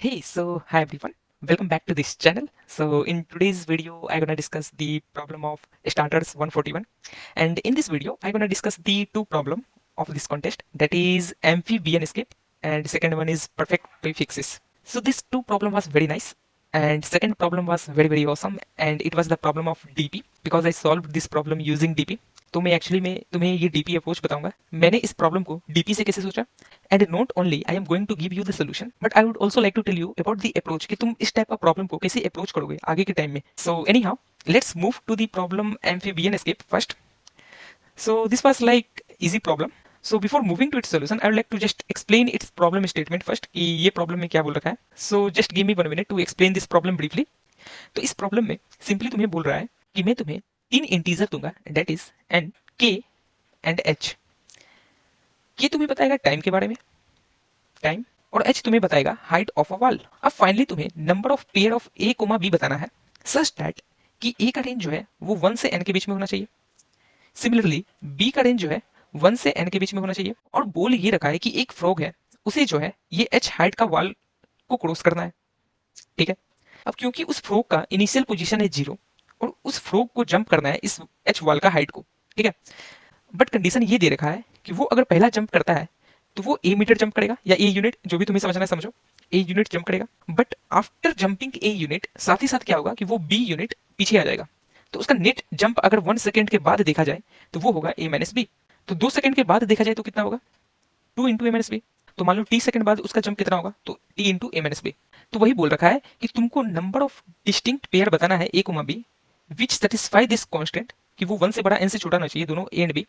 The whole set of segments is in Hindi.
Hey, so hi everyone. Welcome back to this channel. So in today's video, I'm gonna discuss the problem of starters 141. And in this video, I'm gonna discuss the two problem of this contest, that is amphibian escape and second one is perfect prefixes. So this two problem was very nice and second problem was very awesome and it was the problem of DP because I solved this problem using DP. तो मैं एक्चुअली मैं तुम्हें ये डीपी अप्रोच बताऊंगा मैंने इस प्रॉब्लम को डीपी से कैसे सोचा and not only I am going to give you the solution but I would also like to tell you about the approach कि तुम इस टाइप का प्रॉब्लम को कैसे अप्रोच करोगे आगे के टाइम में so anyhow let's move to the problem amphibian escape first so this was like easy problem so before moving to its solution I would like to just explain its problem statement first कि ये problem में क्या बोल रखा है so just give me 1 minute to explain this problem briefly तो इस प्रॉब्लम में सिंपली तुम्हें बोल रहा है कि मैं तुम्हें तीन इंटीजर दूंगा डेट इज एन के एंड एच ये तुम्हें बताएगा टाइम के बारे में टाइम और एच तुम्हें बताएगा हाइट ऑफ अ वॉल अब फाइनली तुम्हें number of pair of A comma B बताना है सच दैट कि ए का रेंज जो है वो 1 से n के बीच में होना चाहिए सिमिलरली बी का रेंज जो है 1 से n के बीच में होना चाहिए और बोल ये रखा है कि एक फ्रॉग है उसे जो है ये एच हाइट का वॉल को क्रॉस करना है ठीक है अब क्योंकि उस फ्रॉग का इनिशियल पोजीशन है 0 और उस फ्रॉग को जंप करना है इस एच वॉल का हाइट को ठीक है बट कंडीशन ये दे रखा है कि वो अगर पहला जंप करता है तो वो ए मीटर जंप करेगा या ए यूनिट जो भी तुम्हें समझना है समझो ए यूनिट जंप करेगा but after jumping a unit साथ ही साथ क्या होगा कि वो बी यूनिट पीछे आ जाएगा तो उसका नेट जंप अगर 1 सेकेंड के बाद देखा जाए तो वो होगा ए माइनस बी तो 2 सेकेंड के बाद देखा जाए तो कितना होगा 2 इंटू ए माइनस बी तो मान लो टी सेकंड बाद उसका जंप कितना होगा तो T into A minus B तो वही बोल रखा है कि तुमको नंबर ऑफ डिस्टिंक्ट पेयर बताना है A comma B which satisfy this constant कि वो 1 से बड़ा एन से छोटा होना चाहिए दोनों ए एंड बी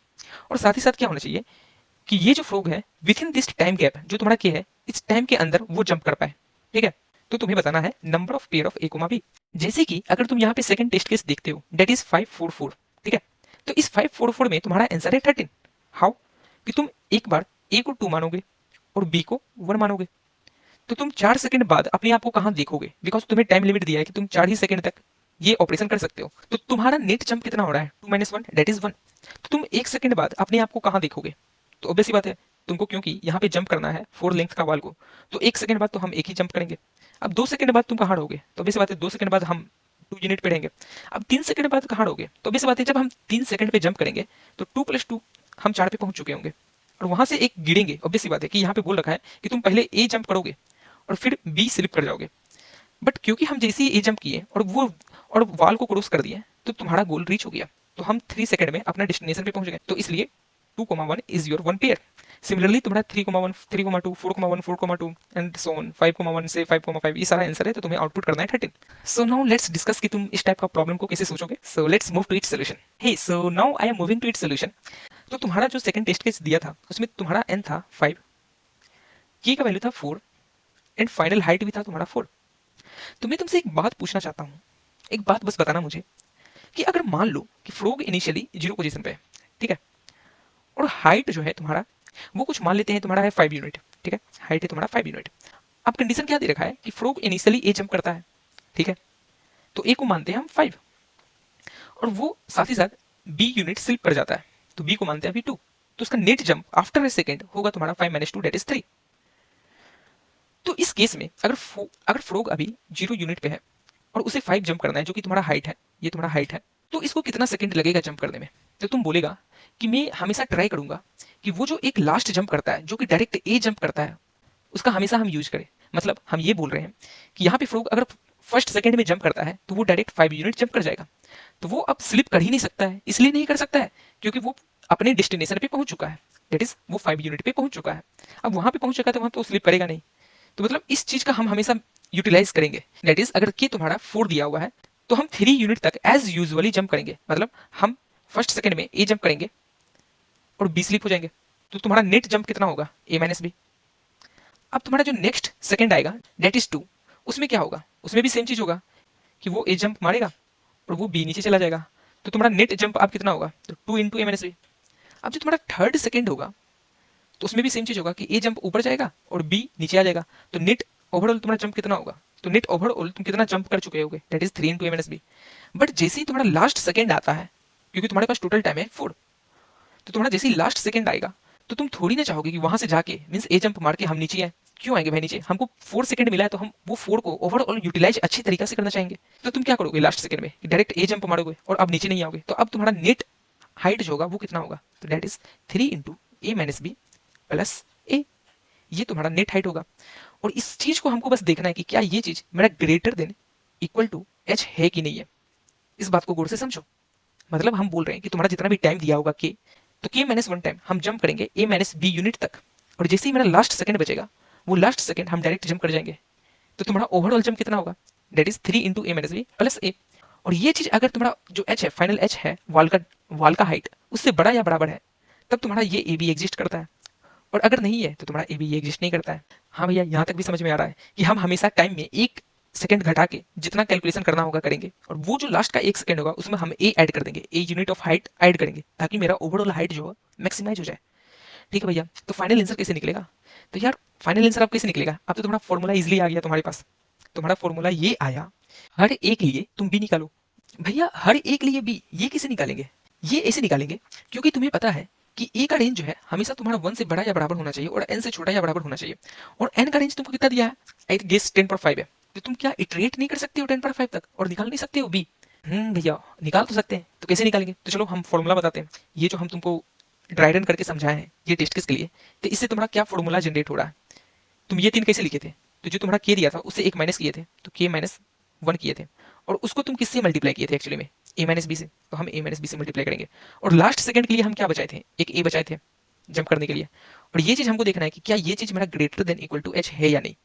और साथ ही साथ क्या होना चाहिए कि ये जो फ्रॉग है with in this time gap जो तुम्हारा के है इस टाइम के अंदर वो जंप कर पाए ठीक है तो तुम्हें बताना है number of pair of A comma B जैसे कि अगर तुम यहाँ पे सेकंड टेस्ट केस देखते हो डेट इज 544 ठीक है तो इस 544 में तुम्हारा आंसर है 13 हाउ कि तुम एक बार ए को 2 मानोगे और बी को 1 मानोगे तो तुम 4 सेकंड बाद अपने आप को कहां देखोगे बिकॉज तुम्हें टाइम लिमिट दिया है कि तुम 4 ही सेकंड तक ये ऑपरेशन कर सकते हो तो तुम्हारा नेट जंप कितना हो रहा है 2 - 1 डेट इज 1 तो तुम 1 सेकंड बाद अपने आप को कहां देखोगे तो ऑब्वियस सी बात है तुमको क्योंकि यहाँ पे जंप करना है 4 लेंथ का वाल को तो 1 सेकंड बाद तो हम एक ही जंप करेंगे अब 2 सेकंड बाद तुम कहाँ रहोगे तो ऑब्वियस बात है 2 सेकंड बाद हम 2 यूनिट पे रहेंगे अब 3 सेकंड बाद कहाँ रहोगे तो ऑब्वियस बात है जब हम 3 सेकंड पे जंप करेंगे तो 2 + 2 हम 4 पे पहुंच चुके होंगे और वहां से एक गिरेंगे ऑब्वियस सी बात है कि यहाँ पे बोल रखा है कि तुम पहले ए जंप करोगे और फिर बी स्लिप कर जाओगे बट क्योंकि हम जैसे ही ए जंप किए और वॉल को क्रॉस कर दिए तो तुम्हारा गोल रीच हो गया तो हम 3 सेकंड में अपना डेस्टिनेशन पे पहुंच गए तो इसलिए 2,1 is your one pair similarly तुम्हारा 3,1 3,2 4,1 4,2 एंड सो ऑन 5,1 से 5,5 ये सारा आंसर है तो तुम्हें आउटपुट करना है 13 सो नाउ लेट्स डिस्कस कि तुम इस टाइप का प्रॉब्लम को कैसे सोचोगे so let's move to its solution hey so now I am moving to its solution तो तुम्हारा जो सेकंड टेस्ट केस दिया था उसमें तुम्हारा एन था 5 की का वैल्यू था 4 एंड फाइनल हाइट भी था तुम्हारा 4 तो मैं तुमसे एक बात पूछना चाहता हूँ एक बात बस बताना मुझे कि अगर मान लो कि फ्रॉग इनिशियली 0 पोजीशन पे है ठीक है और हाइट जो है तुम्हारा वो कुछ मान लेते हैं तुम्हारा है 5 यूनिट ठीक है हाइट है तुम्हारा 5 यूनिट अब कंडीशन क्या दे रखा है कि फ्रॉग इनिशियली ए जंप करता है ठीक है तो ए को मानते हैं हम 5 और वो साथ ही साथ बी यूनिट स्लिप कर जाता है तो बी को मानते हैं अभी 2 तो उसका net jump after a second होगा तुम्हारा 5 - 2 डेट इज 3 तो इस केस में अगर फ्रॉग अभी 0 यूनिट पे है और उसे 5 जंप करना है जो कि तुम्हारा हाइट है ये तुम्हारा हाइट है तो इसको कितना सेकंड लगेगा जंप करने में तो तुम बोलेगा कि मैं हमेशा ट्राई करूंगा कि वो जो एक लास्ट जंप करता है जो कि डायरेक्ट ए जंप करता है उसका हमेशा हम यूज करें मतलब हम ये बोल रहे हैं कि यहाँ पे फ्रॉग अगर फर्स्ट सेकंड में जंप करता है तो वो डायरेक्ट 5 यूनिट जंप कर जाएगा तो वो अब स्लिप कर ही नहीं सकता है इसलिए नहीं कर सकता है क्योंकि वो अपने डेस्टिनेशन पे पहुंच चुका है दैट इज वो 5 यूनिट पे पहुंच चुका है अब वहां पे पहुंच चुका है तो वहां तो स्लिप करेगा नहीं तो मतलब इस चीज का हम हमेशा यूटिलाइज करेंगे दैट इज अगर के तुम्हारा 4 दिया हुआ है तो हम 3 यूनिट तक एज यूजुअली जंप करेंगे मतलब हम फर्स्ट सेकंड में ए जंप करेंगे और बी स्लिप हो जाएंगे तो तुम्हारा नेट जंप कितना होगा ए माइनस बी अब तुम्हारा जो नेक्स्ट सेकंड आएगा दैट इज 2 उसमें क्या होगा उसमें भी सेम चीज होगा कि वो ए जंप मारेगा और वो बी नीचे चला जाएगा तो तुम्हारा नेट जंप आप कितना होगा तो 2 इंटू ए माइनस बी अब जो तुम्हारा थर्ड सेकंड होगा तो उसमें भी सेम चीज होगा कि ए जंप ऊपर जाएगा और बी नीचे आ जाएगा तो नेट ओवरऑल तुम्हारा जंप कितना होगा तो नेट ओवरऑल तुम कितना जंप कर चुके होगे that is 3 into A minus B but जैसे ही तुम्हारा लास्ट सेकंड आता है क्योंकि तुम्हारे पास टोटल टाइम है 4 तो तुम्हारा जैसे ही लास्ट सेकंड आएगा तो तुम थोड़ी ना चाहोगे कि वहां से जाके मींस ए जंप मार के हम नीचे आए क्यों आएंगे भाई नीचे? हमको 4 सेकंड मिला है तो हम वो 4 को ओवरऑल यूटिलाइज अच्छी तरीके से करना चाहेंगे। तो तुम क्या करोगे लास्ट सेकंड में? डायरेक्ट ए जंप मारोगे और अब नीचे नहीं आओगे। तो अब तुम्हारा नेट हाइट जो होगा वो कितना होगा? तो that is 3 into A minus B plus A. ये तुम्हारा नेट हाइट होगा। और इस चीज को हमको बस देखना है कि क्या ये चीज मेरा greater than equal to H है कि नहीं है। इस बात को गौर से समझो। मतलब हम बोल रहे हैं कि तुम्हारा जितना भी टाइम दिया होगा के, तो के माइनस 1 टाइम हम जंप करेंगे ए माइनस बी यूनिट तक, और जैसे ही मेरा लास्ट सेकंड बचेगा वो लास्ट सेकंड हम डायरेक्ट जंप कर जाएंगे। तो तुम्हारा ओवरऑल जंप कितना होगा? That is 3 into A minus B plus A. और ये चीज अगर तुम्हारा जो एच है, फाइनल एच है वाल का हाइट, उससे बड़ा या बराबर है, तब तुम्हारा ये ए बी एग्जिस्ट करता है। और अगर नहीं है तो तुम्हारा ए बी एग्जिस्ट नहीं करता है। हाँ भैया, यहाँ तक भी समझ में आ रहा है कि हम हमेशा टाइम में 1 सेकंड घटा के जितना कैलकुलेशन करना होगा करेंगे, और वो जो लास्ट का 1 सेकंड होगा उसमें हम ए ऐड कर देंगे, a unit of height add करेंगे, ताकि मेरा ओवरऑल हाइट जो है मैक्सिमाइज हो जाए। ठीक है भैया, तो फाइनल आंसर कैसे निकलेगा? तो यार फाइनल आंसर अब कैसे निकलेगा? अब तो तुम्हारा फॉर्मूला इजिली आ गया तुम्हारे पास। तुम्हारा फॉर्मूला ये आया, हर एक लिए तुम बी निकालो। भैया हर एक लिए बी, ये कैसे निकालेंगे? ये ऐसे निकालेंगे क्योंकि तुम्हें पता है कि ए का रेंज जो है हमेशा तुम्हारा 1 से बड़ा या बराबर होना चाहिए और एन से छोटा या बराबर होना चाहिए। और एन का रेंज तुमको कितना दिया है? आई गेस 10.5 है। तो तुम क्या इटरेट नहीं कर सकते हो 10.5 तक और निकाल नहीं सकते हो बी? भैया निकाल तो सकते हैं। तो कैसे निकालेंगे? तो चलो हम फॉर्मूला बताते हैं। ये जो हम तुमको ड्राई रन करके समझाए हैं ये टेस्ट केस के लिए, तो इससे तुम्हारा क्या फॉर्मूला जनरेट हो रहा है? तुम ये 3 कैसे लिखे थे? तो जो तुम्हारा के दिया था उससे 1 माइनस किए थे, तो के माइनस 1 किए थे, और उसको तुम किससे मल्टीप्लाई किए थे एक्चुअली में? ए माइनस बी से। तो हम ए माइनस बी से मल्टीप्लाई करेंगे। और लास्ट सेकंड के लिए हम क्या बचाए थे? एक ए बचाए थे जंप करने के लिए। और ये चीज हमको देखना है कि क्या ये चीज मेरा greater than equal to H है या नहीं।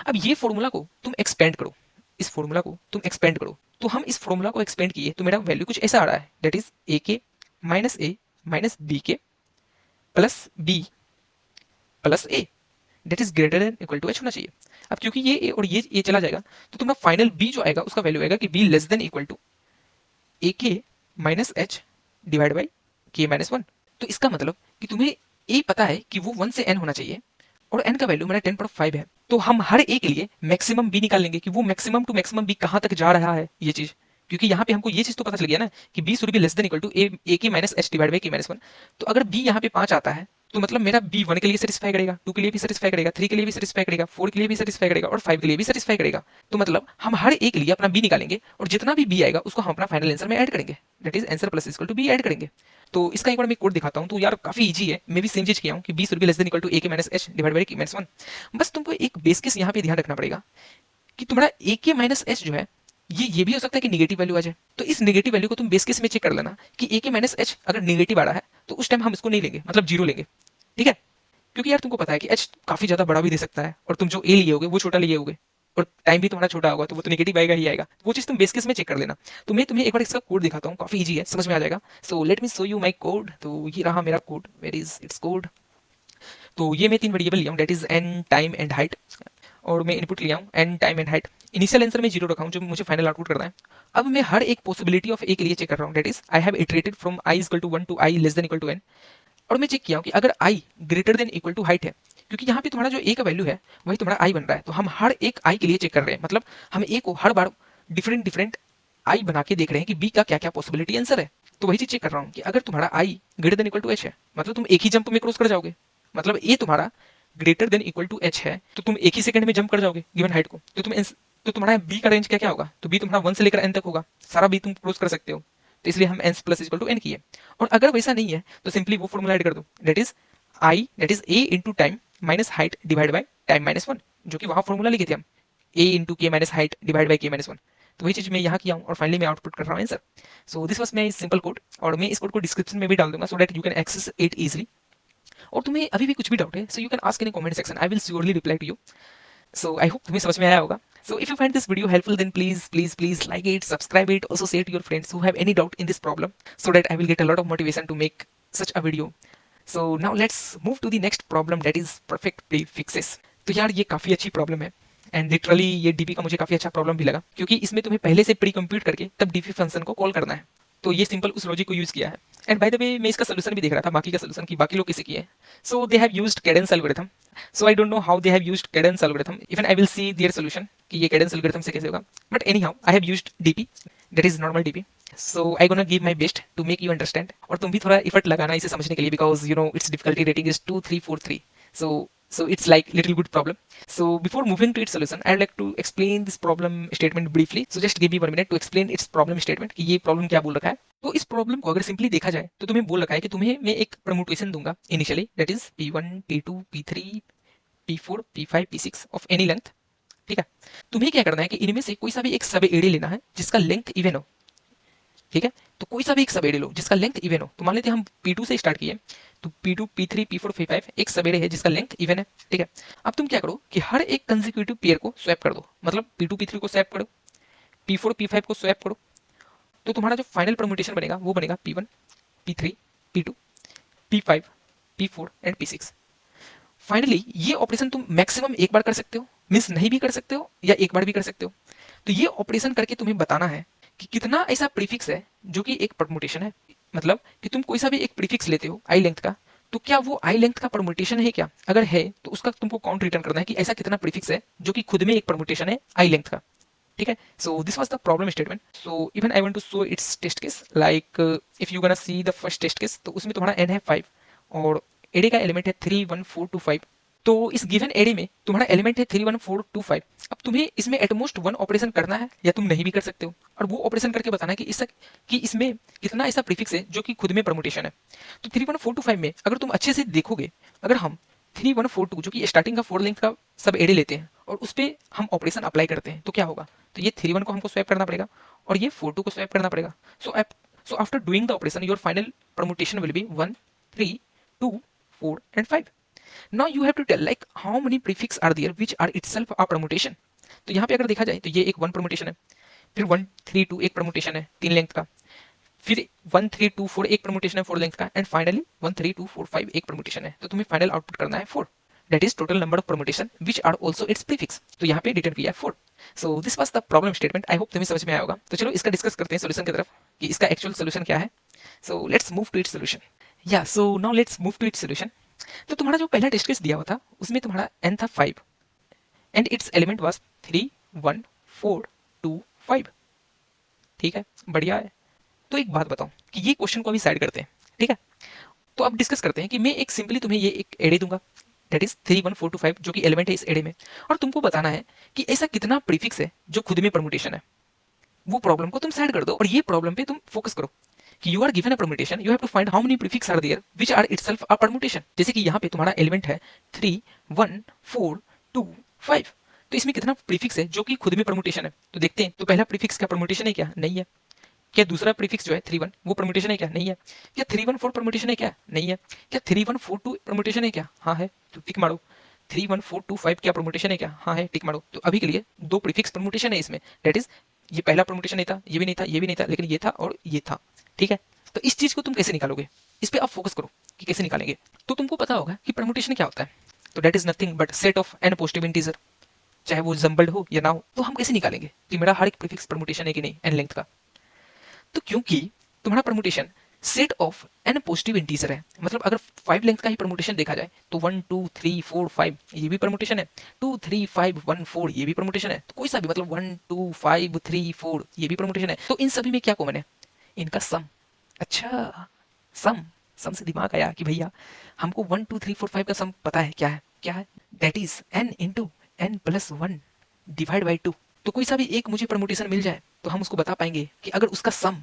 अब ये फॉर्मूला को तुम एक्सपेंड करो, इस फॉर्मूला को तुम एक्सपेंड करो। तो हम इस फॉर्मूला को एक्सपेंड किए तो मेरा वैल्यू कुछ ऐसा आ रहा है, that is A minus B K plus B plus A, that is greater than equal to H होना चाहिए। अब क्योंकि ये ए और ये चला जाएगा, तो तुम्हारा फाइनल बी जो आएगा उसका वैल्यू आएगा कि B less than equal to A K minus H divide by K minus 1। तो इसका मतलब कि तुम्हें ए पता है कि वो 1 से n होना चाहिए, और n का वैल्यू मेरा 10.5 है। तो हम हर ए के लिए मैक्सिमम बी निकाल लेंगे कि वो मैक्सिमम टू मैक्सिमम बी कहाँ तक जा रहा है ये चीज। क्योंकि यहाँ पे हमको ये चीज तो पता चल गया ना कि B should be less than equal to A K minus H divide by K minus 1। तो अगर बी यहाँ पे 5 आता है तो मतलब मेरा बी 1 के लिए सेटिस्फाई करेगा, 2 के लिए भी सेटिस्फाई करेगा, 3 के लिए भी सेटिस्फाई करेगा, 4 के लिए भी सेटिस्फाई करेगा, और 5 के लिए भी सेटिस्फाई करेगा। तो मतलब हम हर एक के लिए अपना बी निकालेंगे और जितना भी बी आएगा उसको हम अपना फाइनल आंसर में ऐड करेंगे, that is answer plus equal to B add करेंगे। तो इसका एक बार मैं कोड दिखाता हूँ। तो यार काफी इजी है, मैं भी सेम चीज किया हूँ कि B should be less than equal to A K minus H divide by K minus 1। बस तुमको एक बेस केस यहाँ पे ध्यान रखना पड़ेगा कि तुम्हारा ए के माइनस एच जो है ये भी हो सकता है कि नेगेटिव वैल्यू आ जाए। तो इस नेगेटिव वैल्यू को तुम बेस केस में चेक कर लेना कि ए के माइनस एच अगर नेगेटिव आ रहा है तो उस टाइम हम इसको नहीं लेंगे, मतलब जीरो लेंगे। ठीक है? क्योंकि यार तुमको पता है कि एच काफी ज्यादा बड़ा भी दे सकता है, और तुम जो ए लिए होगे वो छोटा लिए होगे, और टाइम भी तुम्हारा छोटा होगा, तो वो तो नेगेटिव आएगा ही आएगा। वो चीज तुम बेस केस में चेक कर लेना। तो मैं तुम्हें एक बार इसका कोड दिखाता हूँ, काफी इजी है, समझ में आ जाएगा। So let me show you my code. तो ये रहा मेरा code, where is its code. तो ये मैं 3 वेरिएबल लिया हूँ, that is N, time and height, और मैं इनपुट लिया हूँ N, time and height. Initial answer में 0 रखा हूँ जो मुझे फाइनल आउटपुट करना है। अब मैं हर एक पॉसिबिलिटी ऑफ ए के लिए चेक कर रहा हूँ, that is I have iterated from I equal to 1 to I less than equal to N. और मैं चेक किया हूँ कि अगर I greater than equal to height है, क्योंकि यहाँ पे तुम्हारा जो ए का वैल्यू है वही तुम्हारा आई बन रहा है, तो हम हर एक आई के लिए चेक कर रहे हैं। मतलब हम ए को हर बार डिफरेंट डिफरेंट आई बना के देख रहे हैं कि बी का क्या क्या पॉसिबिलिटी आंसर है। तो वही चीज चेक कर रहा हूँ कि अगर तुम्हारा I greater than equal to H है, मतलब तुम एक ही जंप में क्रॉस कर जाओगे। मतलब ए तुम्हारा greater than equal to H है तो तुम एक ही सेकंड में जंप कर जाओगे गिवन हाइट को। तो तुम्हारा बी का रेंज क्या क्या होगा? तो बी तुम्हारा 1 से लेकर एन तक होगा, सारा बी तुम क्रॉस कर सकते हो। तो इसलिए हम N plus equal to N किए। और अगर वैसा नहीं है तो सिंपली वो फॉर्मूला ऐड कर दो, that is I, that is A into time minus height divide by time minus 1, जो कि वहां फॉर्मूला लिखे थे हम, ए इंटू के minus height divide by K minus 1। तो वही चीज मैं यहाँ किया हूँ और फाइनली मैं आउटपुट कर रहा हूँ answer. So this was my simple code, और मैं इस कोड को डिस्क्रिप्शन में भी डाल दूंगा so that you can access it easily. और तुम्हें अभी भी कुछ भी डाउट है so you can ask in comment section, I will surely reply to you. So I hope तुम्हें समझ में आया होगा। So if you find this video helpful, then please like it, subscribe it, also share to your friends who have any doubt in this problem so that I will get a lot of motivation to make such a video. So now let's move to the next problem, that is perfect prefixes. तो यार ये काफ़ी अच्छी प्रॉब्लम है, एंड लिटरली ये डीपी का मुझे काफ़ी अच्छा प्रॉब्लम भी लगा, क्योंकि इसमें तुम्हें पहले से प्री कंप्यूट करके तब डीपी फंक्शन को कॉल करना है। तो ये सिंपल उस लॉजिक को यूज किया है। एंड बाय द वे मैं इसका सोल्यूशन भी देख रहा था, बाकी का सोल्यूशन की बाकी लोग किसे किए। So they have used Kadane's algorithm. So I don't know how they have used Kadane's algorithm, even I will see their solution कि ये कैडेंस एल्गोरिथम से कैसे होगा। But anyhow I have used DP, that is normal DP. So I gonna give my best to make you understand, और तुम भी थोड़ा इफर्ट लगाना इसे समझने के लिए, because you know it's difficulty rating is 2343। So So it's like little good problem. So before moving to its solution, I'd like to explain this problem statement briefly. So just give me 1 minute to explain its problem statement कि ये problem क्या बोल रखा है. तो इस प्रॉब्लम को अगर सिंपली देखा जाए तो तुम्हें बोल रखा है कि तुम्हें मैं एक परमुटेशन दूंगा initially, that is P1 P2 P3 P4 P5 P6 of any length. ठीक है, तुम्हें क्या करना है कि इनमें से कोई सा भी एक सब एडे लेना है जिसका लेंथ इवन हो. ठीक है, तो कोई सा भी एक सब एडे लो जिसका लेंथ इवन हो. तो मान लेते हैं हम P2 से स्टार्ट किए, तो P2 P3 P4 P5 एक सब एडे है जिसका लेंथ इवन है. ठीक है, अब तुम क्या करो कि हर एक कंसेक्यूटिव पेयर को स्वैप कर दो, मतलब P2 P3 को स्वैप करो, P4 P5 को स्वैप करो. तो तुम्हारा जो फाइनल परम्यूटेशन बनेगा वो बनेगा P1 P3 P2 P5 P4 and P6. Finally ये ऑपरेशन तुम मैक्सिमम एक बार कर सकते हो, मीन्स नहीं भी कर सकते हो या एक बार भी कर सकते हो. तो ये ऑपरेशन करके तुम्हें बताना है कि कितना ऐसा प्रीफिक्स है जो कि एक परम्यूटेशन है. मतलब कि तुम कोई सा भी एक प्रीफिक्स लेते हो आई लेंथ का, तो क्या वो आई लेंथ का परम्यूटेशन है क्या. अगर है तो उसका तुमको काउंट रिटर्न करना है कि ऐसा कितना प्रीफिक्स है जो कि खुद में एक परम्यूटेशन है आई लेंथ का. ठीक है, so this was the problem statement. So even I want to show its test case, like if you gonna see the first test case, तो उसमें तुम्हारा n है 5 और एडे का एलिमेंट है 3 1 4 2 5. तो इस गिवन एरे में तुम्हारा एलिमेंट है 3 1 4 2 5. अब तुम्हें इसमें एटमोस्ट वन ऑपरेशन करना है या तुम नहीं भी कर सकते हो, और वो ऑपरेशन करके बताना है कि इसमें कितना ऐसा प्रीफिक्स है जो कि खुद में परमुटेशन है. तो 3 1 4 2 5 में अगर तुम अच्छे से देखोगे, अगर हम 3 1 4 2 जो कि स्टार्टिंग का 4 लेंथ का सब एरे लेते हैं और उस पर हम ऑपरेशन अप्लाई करते हैं, तो क्या होगा. तो ये 3 1 को हमको स्वैप करना पड़ेगा और ये 4 2 को स्वैप करना पड़ेगा. So after doing the operation your final permutation will be 1 3 2 4 and 5. Now you have to tell like how many prefix are there which are itself a permutation. तो यहाँ पे अगर देखा जाए तो ये एक 1 परमुटेशन है, फिर 1 3 2 एक परमुटेशन है 3 लेंथ का, फिर 1 3 2 4 एक परमुटेशन है 4 लेंथ का, एंड फाइनली 1 3 2 4 5 एक परमुटेशन है. तो तुम्हें फाइनल आउटपुट करना है 4. That is total number of permutation which are also its prefix. तो यहाँ पे रिटर्न किया है 4. So this was the problem statement. I hope तुम्हें समझ में आया होगा. तो चलो इसका डिस्कस करते हैं सोल्यूशन की तरफ कि इसका एक्चुअल सोल्यूशन क्या है. So let's move to its solution. या so now let's move to its solution. तो तुम्हारा जो पहला टेस्ट केस दिया हुआ था उसमें तुम्हारा n था 5 एंड इट्स एलिमेंट वाज 3 1 4 2 5. ठीक है, बढ़िया है. तो एक बात बताओ कि ये क्वेश्चन को अभी साइड करते हैं. ठीक है, तो अब डिस्कस करते हैं कि मैं एक सिंपली तुम्हें ये एक एरे दूंगा, दैट इज 3 1 4 2 5 जो कि एलिमेंट है इस एरे में, और तुमको बताना है कि ऐसा कितना प्रीफिक्स है जो खुद में परमुटेशन है. वो प्रॉब्लम को तुम साइड कर दो और ये प्रॉब्लम पे तुम फोकस करो कि you are given a permutation, you have to find how many prefix are there which are itself a permutation. जैसे कि यहाँ पे तुम्हारा एलिमेंट है 3 1 4 2 5. तो इसमें कितना प्रीफिक्स है जो कि खुद में परमुटेशन है. तो देखते हैं. तो पहला प्रीफिक्स क्या परमुटेशन है क्या? नहीं है. क्या दूसरा प्रीफिक्स जो है 3 1 वो परमुटेशन है क्या? नहीं है. क्या 3 1 4 परमुटेशन है क्या? नहीं है. क्या 3 1 4 2 परमुटेशन है क्या? हाँ है. तो टिक मारो. 3 1 4 2 5 क्या परमुटेशन है क्या? हाँ है. टिक मारो. तो अभी के लिए दो प्रीफिक्स परमुटेशन है इसमें, दैट इज ये पहला परमुटेशन नहीं था, ये भी नहीं था, ये भी नहीं था, लेकिन ये था और ये था. ठीक है, तो इस चीज को तुम कैसे निकालोगे, इस पे आप फोकस करो कि कैसे निकालेंगे. तो तुमको पता होगा कि परमुटेशन क्या होता है. तो that is nothing but set of N positive integer, चाहे वो जम्बल्ड हो या ना हो. तो हम कैसे निकालेंगे कि मेरा हर एक प्रीफिक्स परमुटेशन है कि नहीं एन लेंथ का. तो क्योंकि तुम्हारा permutation set of N positive integer है, मतलब अगर 5 लेंथ का ही परमुटेशन देखा जाए तो 1 2 3 4 5 ये भी परमुटेशन है, 2 3 5 1 4 ये भी परमुटेशन है. तो कोई सा भी मतलब 1 2 5 3 4 ये भी परमुटेशन है. तो इन सभी में क्या कॉमन है? इनका सम. अच्छा, सम सम से दिमाग आया कि भैया हमको 1 2 3 4 5 का सम पता है. क्या है? क्या है? That is n into n plus 1 divide by 2. तो कोई सा भी एक मुझे परमुटेशन मिल जाए तो हम उसको बता पाएंगे कि अगर उसका सम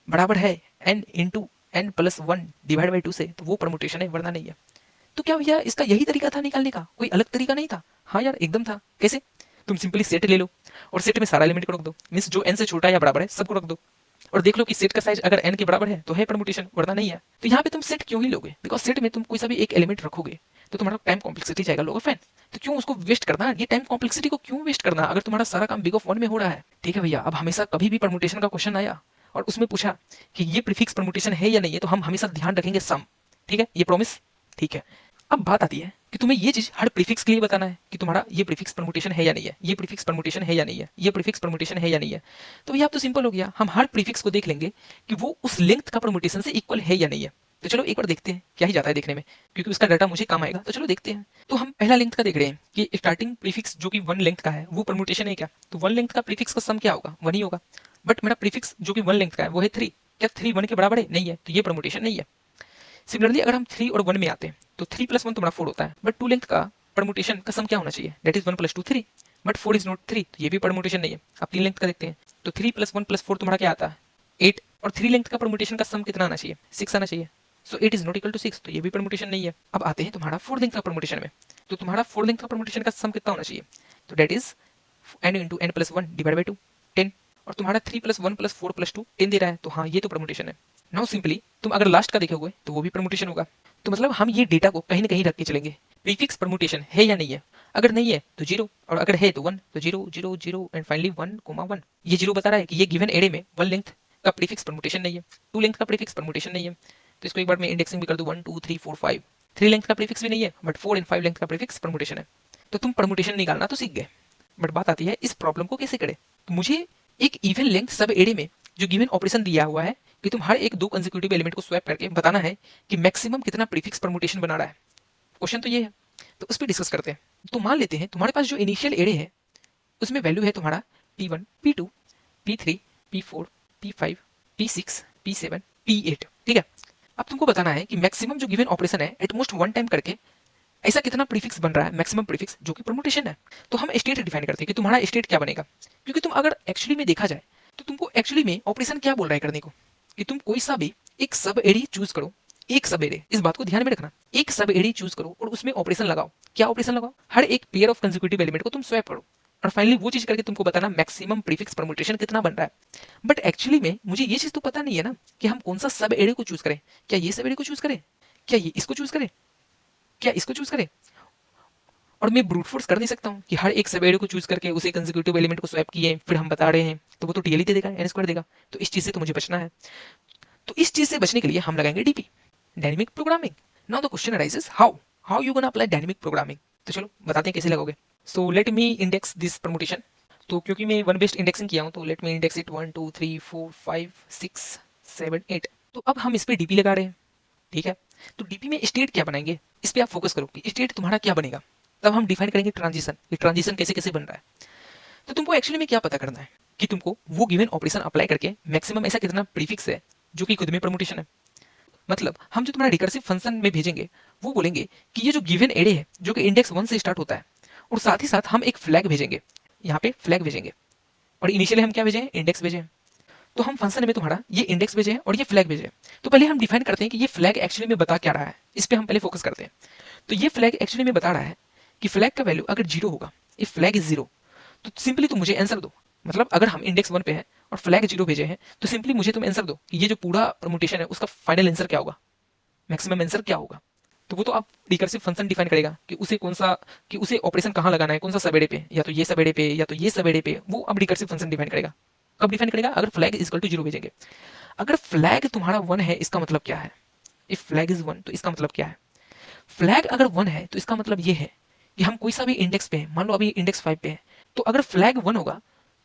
बराबर है n into n plus 1 divide by 2 से, तो वो परमुटेशन है, वरना नहीं है. तो क्या भैया इसका यही तरीका था निकालने का, कोई अलग तरीका नहीं था? हाँ यार एकदम था. कैसे? तुम सिंपली सेट ले लो और सेट में सारा एलिमेंट को रख दो, मीन्स जो n से छोटा या बराबर है सबको रख दो, और देख लो कि सेट का साइज अगर n के बराबर है तो है परमुटेशन, वरना नहीं है. तो यहाँ पे तुम सेट क्यों ही लोगे? बिकॉज सेट में तुम कोई सा भी एक एलिमेंट रखोगे तो तुम्हारा टाइम कॉम्प्लेक्सिटी जाएगा लोग फैन. तो क्यों उसको वेस्ट करना, ये टाइम कॉम्प्लेक्सिटी को क्यों वेस्ट करना अगर तुम्हारा सारा काम बिग ऑफ 1 में हो रहा है. ठीक है भैया, अब हमेशा कभी भी परमुटेशन का क्वेश्चन आया और उसमें पूछा कि ये प्रीफिक्स परमुटेशन है या नहीं है, तो हम हमेशा ध्यान रखेंगे सम. ठीक है, ये प्रॉमिस. ठीक है, अब बात आती है कि तुम्हें ये चीज हर प्रीफिक्स के लिए बताना है कि तुम्हारा ये प्रीफिक्स परमुटेशन है या नहीं है, ये प्रीफिक्स परमुटेशन है या नहीं है, ये प्रीफिक्स परमुटेशन है या नहीं है. तो ये अब तो सिंपल हो गया, हम हर प्रीफिक्स को देख लेंगे कि वो उस लेंथ का परमुटेशन से इक्वल है या नहीं है. तो चलो एक बार देखते हैं क्या ही जाता है देखने में, क्योंकि उसका डाटा मुझे काम आएगा. तो चलो देखते हैं. तो हम पहला लेंथ का देख रहे हैं कि स्टार्टिंग प्रीफिक्स जो कि 1 लेंथ का है वो परमुटेशन है क्या. तो 1 लेंथ का प्रीफिक्स का सम क्या होगा? 1 ही होगा. बट मेरा प्रीफिक्स जो कि 1 लेंथ का है वो है 3. क्या 3 1 के बराबर है? नहीं है, तो ये परमुटेशन नहीं है. सिमिलरली अगर हम 3 और 1 में आते हैं तो 3 + 1 तुम्हारा 4 होता है, बट 2 लेंथ का परमुटेशन का सम क्या होना चाहिए, that is 1 + 2 3, but 4 is not 3, तो ये भी परमुटेशन नहीं है। अब 3 लेंथ का देखते हैं, तो 3 + 1 + 4 तुम्हारा क्या आता है 8, और 3 लेंथ का परमुटेशन का सम कितना आना चाहिए 6 आना चाहिए, सो 8 इज नॉट इक्वल टू 6, तो ये भी परमुटेशन नहीं है। अब आते हैं तुम्हारा 4 लेंथ का परमुटेशन में, तो तुम्हारा 4 लेंथ का परमुटेशन का सम कितना होना चाहिए, तो that is n into n + 1 divide by 2 10, और तुम्हारा 3 + 1 + 4 + 2 10 दे रहा है, तो हाँ ये तो परमुटेशन है। नाउ सिंपली तुम अगर लास्ट का देखोगे तो वो भी परमुटेशन होगा। तो मतलब हम ये डेटा को कहीं ना कहीं रख के चलेंगे, प्रीफिक्स परमुटेशन है या नहीं है, अगर नहीं है तो 0, और अगर है तो 1, तो 0 0 0 एंड फाइनली 1 1। ये 0 बता रहा है कि ये गिवन एरे में 1 लेंथ का प्रीफिक्स परमुटेशन नहीं है, 2 लेंथ का प्रीफिक्स परमुटेशन नहीं है, तो इसको एक बार मैं इंडेक्सिंग भी कर दूं 1 2 3 4 5, 3 लेंथ का प्रीफिक्स भी नहीं है, बट 4 एंड 5 लेंथ का प्रीफिक्स परमुटेशन है। तो तुम परमुटेशन निकालना तो सीख गए, बट बात आती है इस प्रॉब्लम को कैसे करें। तो मुझे एक इवन लेंथ सब एरे में जो गिवन ऑपरेशन दिया हुआ है कि तुम हर एक 2 कंसेक्यूटिव एलिमेंट को स्वैप करके बताना है कि मैक्सिमम कितना प्रीफिक्स परमुटेशन बना रहा है। क्वेश्चन तो ये है, तो उस पर डिस्कस करते हैं। तो मान लेते हैं तुम्हारे पास जो इनिशियल एरे है उसमें वैल्यू है तुम्हारा P1 P2 P3 P4 P5 P6 P7 P8, ठीक है। अब तुमको बताना है कि मैक्सिमम जो गिवन ऑपरेशन है एटमोस्ट 1 टाइम करके ऐसा कितना प्रीफिक्स बन रहा है, मैक्सिमम प्रीफिक्स जो कि परमुटेशन है। तो हम स्टेट डिफाइन करते हैं कि तुम्हारा स्टेट क्या बनेगा, क्योंकि तुम अगर एक्चुअली में देखा जाए तो तुमको एक्चुअली में ऑपरेशन क्या बोल रहा है करने को, कि तुम कोई सा भी एक सब एरे चूज करो, एक सब एरे, इस बात को ध्यान में रखना, एक सब एरे चूज करो और उसमें ऑपरेशन लगाओ। क्या ऑपरेशन लगाओ, हर एक पेयर ऑफ कंसेक्यूटिव एलिमेंट को तुम स्वैप करो, और फाइनली वो चीज करके तुमको बताना मैक्सिमम प्रीफिक्स परमुटेशन कितना बन रहा है। बट एक्चुअली में मुझे ये चीज तो पता नहीं है ना कि हम कौन सा सब एरे को चूज करें, क्या ये सब एरे को चूज करें, क्या ये इसको चूज करें, क्या इसको चूज करें, और मैं ब्रूट फोर्स कर नहीं सकता हूँ कि हर एक सब एरे को चूज करके उसे कंसेक्यूटिव एलिमेंट को स्वैप किए फिर हम बता रहे हैं, तो वो तो टीएल ही दे देगा, एन स्क्वायर देगा। तो इस चीज से तो मुझे बचना है, तो इस चीज से बचने के लिए हम लगाएंगे DP, dynamic programming. Now the question arises how how you gonna apply dynamic programming. तो चलो बताते हैं कैसे लगाओगे। सो let me index this permutation. तो क्योंकि मैं वन बेस्ड इंडेक्सिंग किया हूँ तो लेट मी इंडेक्स इट 1 2 3 4 5 6 7 8। तो अब हम इस पे डीपी लगा रहे हैं, ठीक है। तो डीपी में स्टेट क्या बनाएंगे, इस पे आप फोकस करो कि स्टेट तुम्हारा क्या बनेगा। तब हम डिफाइन करेंगे ट्रांजिशन, कि ट्रांजिशन कैसे कैसे बन रहा है। तो तुमको एक्चुअली में क्या पता करना है कि तुमको वो गिवन ऑपरेशन अप्लाई करके मैक्सिमम ऐसा कितना प्रीफिक्स है जो कि खुद में परमुटेशन है। मतलब हम जो तुम्हारा रिकर्सिव फंक्शन में भेजेंगे वो बोलेंगे कि ये जो गिवन एरे है जो कि इंडेक्स 1 से स्टार्ट होता है, और साथ ही साथ हम एक फ्लैग भेजेंगे, यहाँ पे फ्लैग भेजेंगे, और इनिशियली हम क्या भेजे हैं, इंडेक्स भेजे हैं। तो हम फंक्शन में तुम्हारा ये इंडेक्स भेजे हैं और ये फ्लैग भेजे हैं। तो पहले हम डिफाइन करते हैं कि ये फ्लैग एक्चुअली में बता क्या रहा है, इस पे हम पहले फोकस करते हैं। तो ये फ्लैग एक्चुअली में बता रहा है कि फ्लैग का वैल्यू अगर 0 होगा, इफ फ्लैग इज 0, तो सिंपली तुम मुझे आंसर दो। मतलब अगर हम इंडेक्स 1 पे है और फ्लैग 0 भेजे हैं तो सिंपली मुझे तुम आंसर दो कि ये जो पूरा परमुटेशन है उसका फाइनल आंसर क्या होगा, मैक्सिमम आंसर क्या होगा। तो वो तो आप रिकर्सिव फंक्शन डिफाइन करेगा कि उसे कौन सा, कि उसे ऑपरेशन कहाँ लगाना है, कौन सा सबेड़े पे, या तो ये सबेड़े पे या तो ये सबेड़े पे, वो अब रिकर्सिव फंक्शन डिफाइन करेगा। कब डिफाइन करेगा, अगर फ्लैग इज इक्वल टू 0 भेजेंगे। अगर फ्लैग तुम्हारा 1 है इसका मतलब क्या है, इफ फ्लैग इज 1 तो इसका मतलब क्या है, फ्लैग अगर 1 है तो इसका मतलब ये है कि हम कोई सा भी इंडेक्स पे है, मान लो अभी इंडेक्स 5 पे है, तो अगर फ्लैग 1 होगा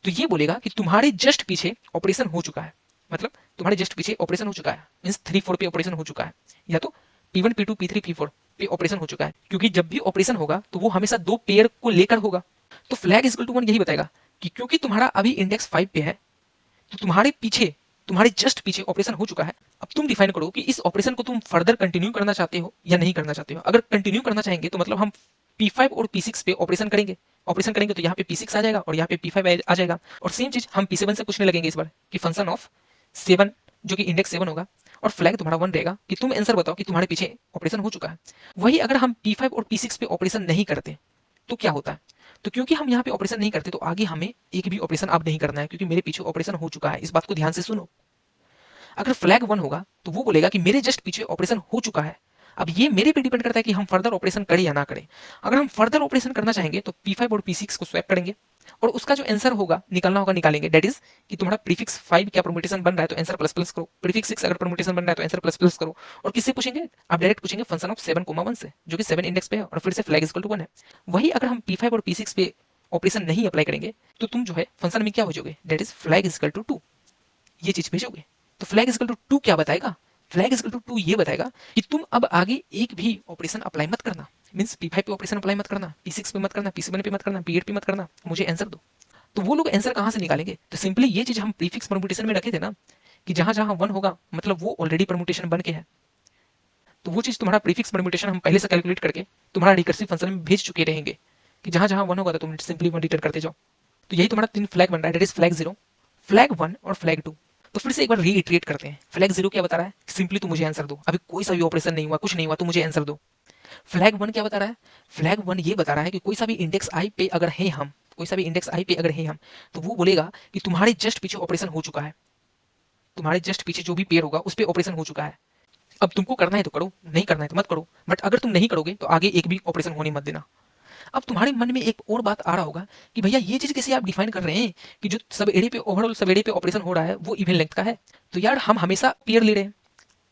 तो ये बोलेगा कि तुम्हारे जस्ट पीछे ऑपरेशन हो चुका है। मतलब तुम्हारे जस्ट पीछे ऑपरेशन हो चुका है मींस 3 4 पे ऑपरेशन हो चुका है, या तो P1 P2 P3 P4 पे ऑपरेशन हो चुका है, क्योंकि जब भी ऑपरेशन होगा तो वो हमेशा 2 पेयर को लेकर होगा। तो फ्लैग इज इक्वल टू 1 यही बताएगा कि क्योंकि तुम्हारा अभी इंडेक्स 5 पे है तो तुम्हारे पीछे, तुम्हारे जस्ट पीछे ऑपरेशन हो चुका है। अब तुम डिफाइन करो कि इस ऑपरेशन को तुम फर्दर कंटिन्यू करना चाहते हो या नहीं करना चाहते हो। अगर कंटिन्यू करना चाहेंगे तो मतलब हम P5 और P6 पे ऑपरेशन करेंगे, ऑपरेशन करेंगे तो यहाँ पे P6 आ जाएगा और यहाँ पे P5 आ जाएगा। और सेम चीज हम P7 से पूछने लगेंगे इस बार कि फंक्शन ऑफ 7 जो कि इंडेक्स 7 होगा, और फ्लैग तुम्हारा 1 रहेगा कि तुम आंसर बताओ कि तुम्हारे पीछे ऑपरेशन हो चुका है। वही अगर हम P5 और P6 पे ऑपरेशन नहीं करते तो क्या होता है, तो क्योंकि हम यहाँ पे ऑपरेशन नहीं करते तो आगे हमें एक भी ऑपरेशन अब नहीं करना है, क्योंकि मेरे पीछे ऑपरेशन हो चुका है। इस बात को ध्यान से सुनो। अगर फ्लैग 1 होगा तो वो बोलेगा कि मेरे जस्ट पीछे ऑपरेशन हो चुका है। अब ये मेरे पे डिपेंड करता है कि हम फर्दर ऑपरेशन करें या ना करें। अगर हम फर्दर ऑपरेशन करना चाहेंगे तो P5 और P6 को स्वैप करेंगे और उसका जो आंसर होगा निकालना होगा निकालेंगे। दैट इज कि तुम्हारा प्रीफिक्स 5 क्या परमुटेशन बन रहा है तो आंसर प्लस प्लस करो, प्रीफिक्स 6 अगर परमुटेशन बन रहा है तो आंसर प्लस प्लस करो। और किससे पूछेंगे, आप डायरेक्ट पूछेंगे फंक्शन ऑफ 7,1 से, जो कि 7 इंडेक्स पे है और फिर से फ्लैग इक्वल टू 1 है। वही अगर हम P5 और P6 पे ऑपरेशन नहीं अप्लाई करेंगे तो तुम जो है फंक्शन में क्या हो जाओगे, that is flag equal to 2, ये चीज भेजोगे। तो फ्लैग इक्वल टू 2 क्या बताएगा, फ्लैग इक्वल टू 2 ये बताएगा कि तुम अब आगे एक भी ऑपरेशन अप्लाई मत करना। मींस P5 पे ऑपरेशन अप्लाई मत करना, P6 पे मत करना, P7 पे मत करना, P8 पे मत करना, मुझे आंसर दो। तो वो लोग आंसर कहाँ से निकालेंगे, तो सिंपली ये चीज हम प्रीफिक्स परमुटेशन में रखे थे ना कि जहां जहां 1 होगा मतलब वो ऑलरेडी परमुटेशन बन के है। तो वो चीज़ तुम्हारा प्रीफिक्स परम्यूटेशन हम पहले से कैलकुलेट करके तुम्हारा रिकर्सिव फंक्शन में भेज चुके रहेंगे कि जहाँ जहाँ वन होगा तो तुम सिंपली वन रिटर्न करते जाओ। तो यही तुम्हारा 3 फ्लैग बन रहा है, डेट इज फ्लैग 0, फ्लैग 1 और फ्लैग 2। तो फिर से एक बार रीइटरेट करते हैं। फ्लैग 0 क्या बता रहा है? सिंपली तुम मुझे आंसर दो, अभी कोई सा भी ऑपरेशन नहीं हुआ, कुछ नहीं हुआ, तो मुझे आंसर दो। फ्लैग 1 क्या बता रहा है? फ्लैग 1 ये बता रहा है कि कोई सा भी इंडेक्स आई पे अगर है हम, कोई सा भी इंडेक्स आई पे अगर है हम, तो वो बोलेगा कि तुम्हारे जस्ट पीछे ऑपरेशन हो चुका है, तुम्हारे जस्ट पीछे जो भी पेयर होगा उस पर ऑपरेशन हो चुका है। अब तुमको करना है तो करो, नहीं करना है तो मत करो, बट अगर तुम नहीं करोगे तो आगे एक भी ऑपरेशन होने मत देना। अब तुम्हारे मन में एक और बात आ रहा होगा कि भैया ये चीज कैसे आप डिफाइन कर रहे हैं कि जो सब एड़े पे ओवरऑल सब एड़े पे ऑपरेशन हो रहा है वो इवन लेंथ का है। तो यार हम हमेशा पेयर ले रहे हैं,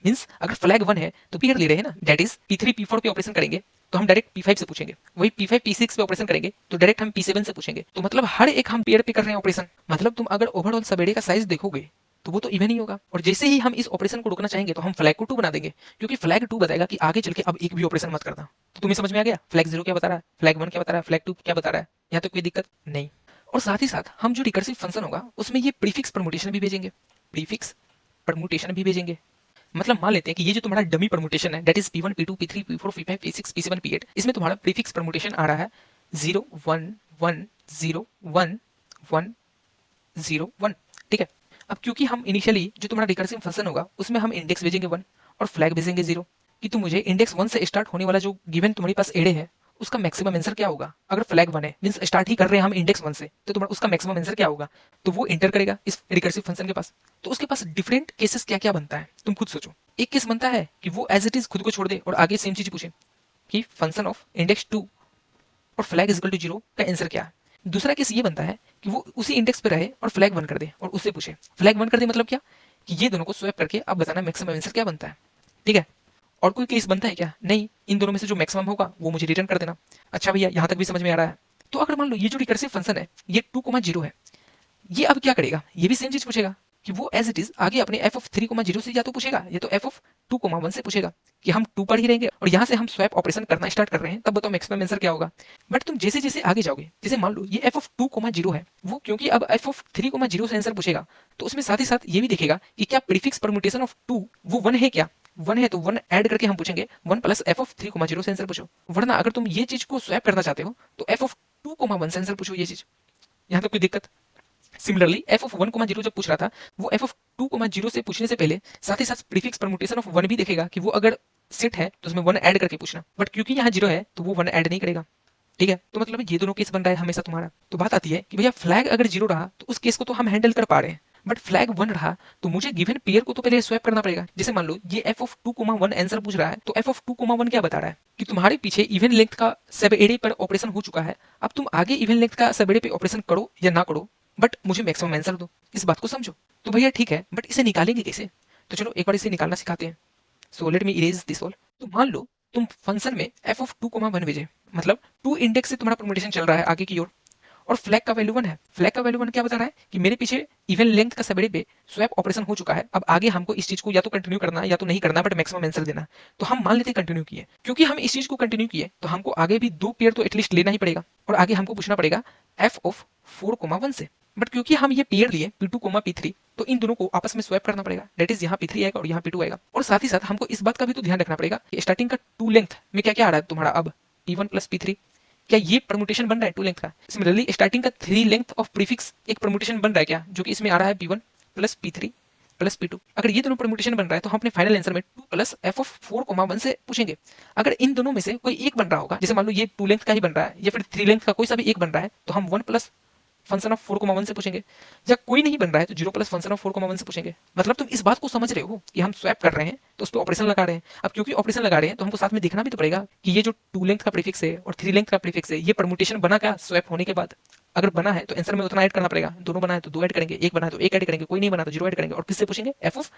मींस अगर फ्लैग 1 है तो पेयर ले रहे हैं ना, दैट इज P3 P4 पे ऑपरेशन करेंगे तो हम डायरेक्ट P5 से पूछेंगे, वही P5 P6 पे ऑपरेशन करेंगे तो डायरेक्ट हम P7 से पूछेंगे। तो मतलब हर एक हम पेयर पे कर रहे हैं ऑपरेशन, मतलब तुम अगर ओवरऑल सबएडे का साइज देखोगे तो वो तो इवन ही होगा। और जैसे ही हम इस ऑपरेशन को रोकना चाहेंगे तो हम फ्लैग को 2 बना देंगे, क्योंकि फ्लैग 2 बताएगा कि आगे चल के अब एक भी ऑपरेशन मत करना। तो तुम्हें समझ में आ गया फ्लैग 0 क्या बता रहा है, फ्लैग 1 क्या बता रहा है, फ्लैग 2 क्या बता रहा है? यहाँ तो कोई दिक्कत नहीं। और साथ ही साथ हम जो रिकर्सिव फंक्शन होगा उसमें ये प्रीफिक्स परमुटेशन भी भेजेंगे, प्रीफिक्स परमुटेशन भी भेजेंगे। मतलब मान लेते हैं कि ये जो तुम्हारा डमी परमुटेशन है, that is P1 P2 P3 P4 P5 P6 P7 P8, इसमें तुम्हारा प्रीफिक्स परमुटेशन आ रहा है 0 1 1 0 1 1 0 1। ठीक है। अब क्योंकि हम इनिशियली जो तुम्हारा रिकर्सिव फंक्शन होगा उसमें हम इंडेक्स भेजेंगे 1 और फ्लैग भेजेंगे 0, कि तुम मुझे इंडेक्स 1 से स्टार्ट होने वाला जो गिवन तुम्हारे पास एड़े है उसका मैक्सिमम आंसर क्या होगा। अगर फ्लैग 1 है मींस स्टार्ट ही कर रहे हैं हम इंडेक्स 1 से, तो तुम्हारा उसका मैक्सिमम आंसर क्या होगा? तो वो एंटर करेगा इस रिकर्सिव फंक्शन के पास। तो उसके पास डिफरेंट केसेस क्या क्या बनता है तुम खुद सोचो। एक केस बनता है कि वो एज इट इज खुद को छोड़ दे और आगे सेम चीज पूछे कि फंक्शन ऑफ इंडेक्स 2 और फ्लैग इज इक्वल टू 0 का आंसर क्या है। दूसरा केस ये बनता है कि वो उसी इंडेक्स पे रहे और फ्लैग 1 कर दे और उससे पूछे, फ्लैग 1 कर दे मतलब क्या कि ये दोनों को स्वैप करके अब बताना मैक्सिमम आंसर क्या बनता है। ठीक है। और कोई केस बनता है क्या? नहीं, इन दोनों में से जो मैक्सिमम होगा वो मुझे रिटर्न कर देना। अच्छा भैया यहाँ तक भी समझ में आ रहा है। तो अगर मान लो ये जो रिकर्सिव फंक्शन है ये 2,0 है, ये अब क्या करेगा? ये भी सेम चीज पूछेगा कि वो एज इट इज आगे अपने f ऑफ 3,0 से या तो पूछेगा या तो f ऑफ 2,1 से पूछेगा कि हम 2 पर ही रहेंगे और यहाँ से हम स्वैप ऑपरेशन करना स्टार्ट कर रहे हैं, तब बताओ मैक्सिमम आंसर क्या होगा। बट तुम जैसे जैसे आगे जाओगे, जैसे मान लो ये f ऑफ 2,0 है, वो क्योंकि अब f ऑफ 3,0 से आंसर पूछेगा तो उसमें साथ ही साथ ये भी देखेगा कि क्या प्रीफिक्स परम्यूटेशन ऑफ 2 वो 1 है क्या। 1 है तो 1 ऐड करके हम पूछेंगे 1 प्लस f ऑफ 3,0 से आंसर पूछो। वरना अगर तुम ये चीज को स्वैप करना चाहते हो तो f ऑफ 2,1 से आंसर पूछो। ये चीज यहाँ तो कोई दिक्कत। सिमिलरली f ऑफ 1,0 जब पूछ रहा था वो f ऑफ 2,0 से पूछने से पहले साथ ही साथ प्रीफिक्स परम्यूटेशन ऑफ 1 भी देखेगा कि वो अगर सेट है तो उसमें 1 ऐड करके पूछना, बट क्योंकि यहाँ 0 है तो वो 1 ऐड नहीं करेगा। ठीक है। तो मतलब ये दोनों केस बन रहा है हमेशा तुम्हारा। तो बात आती है कि भैया फ्लैग अगर 0 रहा तो उस केस को तो हम हैंडल कर पा रहे हैं, बट फ्लैग 1 रहा तो मुझे गिवन पेयर को तो पहले स्वैप करना पड़ेगा। जैसे मान लो ये f ऑफ 2,1 आंसर पूछ रहा है तो f ऑफ 2,1 क्या बता रहा है कि तुम्हारे पीछे इवन लेंथ का सब एरे पर ऑपरेशन हो चुका है, अब तुम आगे इवन लेंथ का सब एरे पे ऑपरेशन करो या ना करो, बट मुझे मैक्सिमम आंसर दो। इस बात को समझो। तो भैया ठीक है, बट इसे निकालेंगे कैसे? तो चलो एक बार इसे निकालना सिखाते हैं। सो let me erase this all. तो मान लो तुम फंक्शन में f ऑफ 2,1 भेजे, मतलब 2 इंडेक्स से तुम्हारा परम्यूटेशन चल रहा है आगे की ओर, और फ्लैग का वैल्यू 1 है। फ्लैग का वैल्यू 1 क्या बता रहा है कि मेरे पीछे इवन लेंथ का सबड़े पे स्वैप ऑपरेशन हो चुका है, अब आगे हमको इस चीज को या तो कंटिन्यू करना या तो नहीं करना, बट मैक्सिमम आंसर देना। तो हम मान लेते कंटिन्यू किए, क्योंकि हम इस चीज को कंटिन्यू किए तो हमको आगे भी 2 पेयर तो एटलीस्ट लेना ही पड़ेगा, और आगे हमको पूछना पड़ेगा f ऑफ 4,1 से। बट क्योंकि हम ये पेयर लिए P2, P3, तो इन दोनों को आपस में स्वैप करना पड़ेगा, दैट इज यहाँ P3 आएगा और यहाँ P2 आएगा। और साथ ही साथ हमको इस बात का भी तो ध्यान रखना पड़ेगा कि स्टार्टिंग का 2 लेंथ में क्या क्या आ रहा है तुम्हारा। अब P1 प्लस P3 क्या ये परम्यूटेशन बन रहा है 2 लेंथ का? सिमिलरली स्टार्टिंग का 3 लेंथ ऑफ प्रीफिक्स एक परम्यूटेशन बन रहा है क्या, जो कि इसमें आ रहा है P1 plus P3 plus P2। अगर ये दोनों परम्यूटेशन बन रहा है तो हम अपने फाइनल आंसर में 2 प्लस f ऑफ 4,1 से पूछेंगे। अगर इन दोनों में से कोई एक बन रहा होगा, जैसे मान लो ये 2 लेंथ का ही बन रहा है या फिर 3 लेंथ का कोई सा भी एक बन रहा है, तो हम 1 प्लस फंक्शन ऑफ 4,1 से पूछेंगे। या कोई नहीं बन रहा है तो 0 प्लस फंक्शन ऑफ 4,1 से पूछेंगे। मतलब तुम इस बात को समझ रहे हो कि हम स्वैप कर रहे हैं तो उस पर ऑपरेशन लगा रहे हैं। अब क्योंकि ऑपरेशन लगा रहे हैं तो हमको साथ में देखना भी तो पड़ेगा कि ये जो 2 लेंथ का प्रीफिक्स है और 3 लेंथ का प्रीफिक्स है ये परम्यूटेशन बना क्या स्वैप होने के बाद। अगर बना है तो आंसर में उतना ऐड करना पड़ेगा, दोनों बना है तो 2 ऐड करेंगे, एक बना है तो 1 ऐड करेंगे, कोई नहीं बना तो 0 ऐड करेंगे, और किससे पूछेंगे f ऑफ,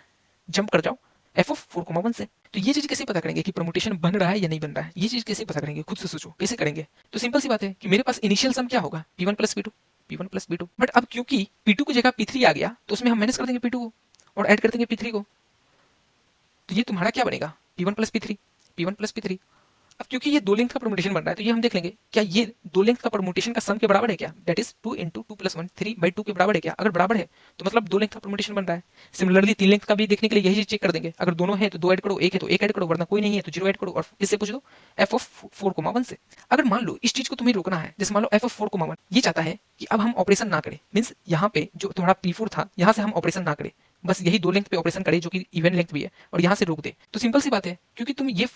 जंप कर जाओ, f ऑफ 4,1 से। तो ये चीज कैसे पता करेंगे कि परम्यूटेशन बन रहा है या नहीं बन रहा है? ये चीज कैसे पता करेंगे? खुद से सोचो कैसे करेंगे। तो सिंपल सी बात है कि मेरे पास इनिशियल सम क्या होगा, P1 plus P2, P1 plus P2। But अब क्योंकि P2 की जगह P3 आ गया तो उसमें हम माइनस कर देंगे P2 को और ऐड कर देंगे P3 को। तो ये तुम्हारा क्या बनेगा, P1 plus P3, P1 plus P3। अब क्योंकि ये दो लेंथ का परमुटेशन बन रहा है तो ये हम देख लेंगे क्या ये दो लेंथ का परमुटेशन का सम के बराबर है क्या, दैट इज 2 इंटू 2 प्लस 1 3/2 के बराबर है क्या। अगर बराबर है तो मतलब दो लेंथ का परमुटेशन बन रहा है। सिमिलरली तीन लेंथ का भी देखने के लिए यही चीज चेक कर देंगे, अगर दोनों है तो दो ऐड करो, एक है तो एक ऐड करो, वरना कोई नहीं है तो जीरो ऐड करो और इससे पूछ दो एफ ऑफ 4,1 से। अगर मान लो इस चीज को तुम्हें रोकना है, जैसे मान लो एफ ऑफ 4,1 ये चाहता है कि अब हम ऑपरेशन ना करें, मींस यहाँ पे जो तुम्हारा P4 था यहाँ से हम ऑपरेशन ना करें, बस यही दो लेंथ पे ऑपरेशन करे जो कि इवन लेंथ भी है और यहाँ से रोक दे। तो सिंपल सी बात है, क्योंकि तुम ये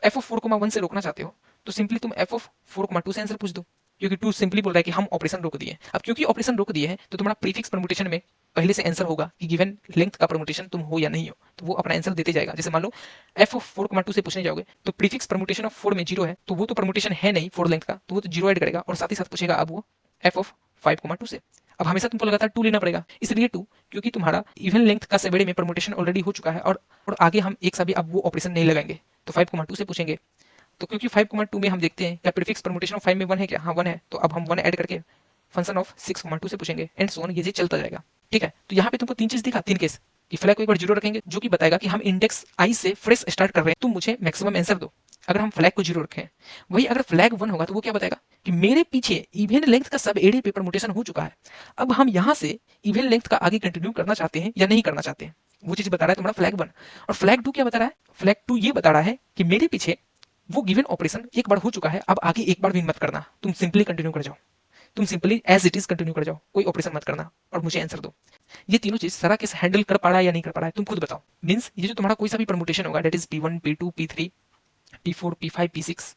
एफ ऑफ 4,1 से रोकना चाहते हो तो सिंपली तुम एफ ऑफ 4,2 से आंसर पूछ दो, क्योंकि 2 सिंपली बोल रहा है कि हम ऑपरेशन रोक दिए। अब क्योंकि ऑपरेशन रोक दिए है तो तुम्हारा प्रीफिक्स परमुटेशन में पहले से आंसर होगा कि गिवन लेंथ का परमुटेशन तुम हो या नहीं हो, तो वो अपना आंसर देते जाएगा। जैसे मान लो एफ ऑफ 4,2 से पूछने जाओगे तो प्रीफिक्स परमुटेशन ऑफ 4 में 0 है तो वो तो परमुटेशन है नहीं 4 लेंथ का, तो वो तो 0 ऐड करेगा और साथ ही साथ पूछेगा अब वो एफ ऑफ 5,2 से। अब हमेशा तुमको लगातार 2 लेना पड़ेगा, इसलिए 2 क्योंकि तुम्हारा इवन लेंथ का सेवेरे में परमुटेशन ऑलरेडी हो चुका है और आगे हम एक सा भी अब वो ऑपरेशन नहीं लगाएंगे तो 5,2 से पूछेंगे। तो क्योंकि 5,2 में हम देखते हैं क्या प्रीफिक्स परमुटेशन ऑफ 5 में 1 है क्या, हाँ 1 है, तो अब हम 1 ऐड करके फंक्शन ऑफ 6,2 से पूछेंगे एंड सो ऑन, ये चलता जाएगा। ठीक है, तो यहाँ पे तुमको तीन चीज दिखा, तीन केस कि फ्लैग को एक बार जीरो रखेंगे जो कि बताएगा कि हम इंडेक्स आई से फ्रेश स्टार्ट कर रहे हैं, तुम मुझे मैक्सिमम आंसर दो। अगर हम फ्लैग को जीरो रखें, वही अगर फ्लैग 1 होगा तो वो क्या बताएगा कि मेरे पीछे इवन लेंथ का सब एडी पे परमुटेशन हो चुका है, अब हम यहाँ से इवन लेंथ का आगे कंटिन्यू करना चाहते हैं या नहीं करना चाहते हैं, वो चीज बता रहा है तुम्हारा फ्लैग 1। और फ्लैग 2 क्या बता रहा है, फ्लैग 2 ये बता रहा है कि मेरे पीछे वो गिवन ऑपरेशन एक बार हो चुका है, अब आगे एक बार भी मत करना, तुम सिंपली कंटिन्यू कर जाओ, तुम simply as it is continue कर जाओ, कोई ऑपरेशन मत करना और मुझे आंसर दो। ये तीनों चीज सारा केस हैंडल कर पा रहा है या नहीं कर पा रहा है तुम खुद बताओ। मींस ये जो तुम्हारा कोई सा भी परमुटेशन होगा that is P1 P2 P3 P4 P5 P6,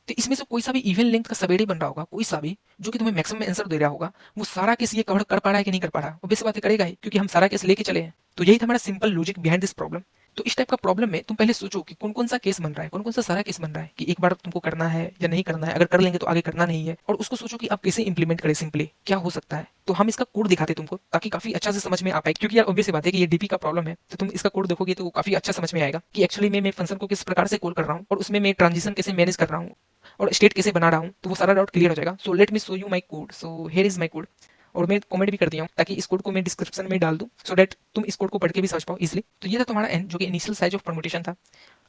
तो इसमें से कोई सा भी इवन लेंथ का सबएडे बन रहा होगा, कोई सा भी जो कि तुम्हें मैक्सिमम आंसर दे रहा होगा, वो सारा केस ये कवर कर पा रहा है कि नहीं कर पा रहा है, वो बेस बात करेगा ही क्योंकि हम सारा केस लेके चले हैं। तो यही था हमारा simple logic behind this problem. तो इस टाइप का प्रॉब्लम में तुम पहले सोचो कि कौन कौन सा केस बन रहा है, कौन कौन सा सारा केस बन रहा है कि एक बार तुमको करना है या नहीं करना है, अगर कर लेंगे तो आगे करना नहीं है, और उसको सोचो कि आप कैसे इंप्लीमेंट करें, सिंपली क्या हो सकता है। तो हम इसका कोड दिखाते तुमको ताकि काफी अच्छा से समझ में आ पाए, क्योंकि यार ऑब्वियस बात है कि ये डीपी का प्रॉब्लम है, तो तुम इसका कोड देखोगे तो काफी अच्छा समझ में आएगा कि एक्चुअली मैं फंक्शन को किस प्रकार से कॉल कर रहा हूँ और उसमें मैं ट्रांजिशन कैसे मैनेज कर रहा हूँ और स्टेट कैसे बना रहा हूँ, तो वो सारा डाउट क्लियर हो जाएगा। So let me show you my code. So here is my code, और मैं कमेंट भी कर दिया हूँ ताकि इस कोड को मैं डिस्क्रिप्शन में डाल दूँ सो दैट तुम इस कोड को पढ़ के भी समझ पाओ इजिली। तो ये था तुम्हारा एन जो कि इनिशियल साइज ऑफ परमुटेशन था,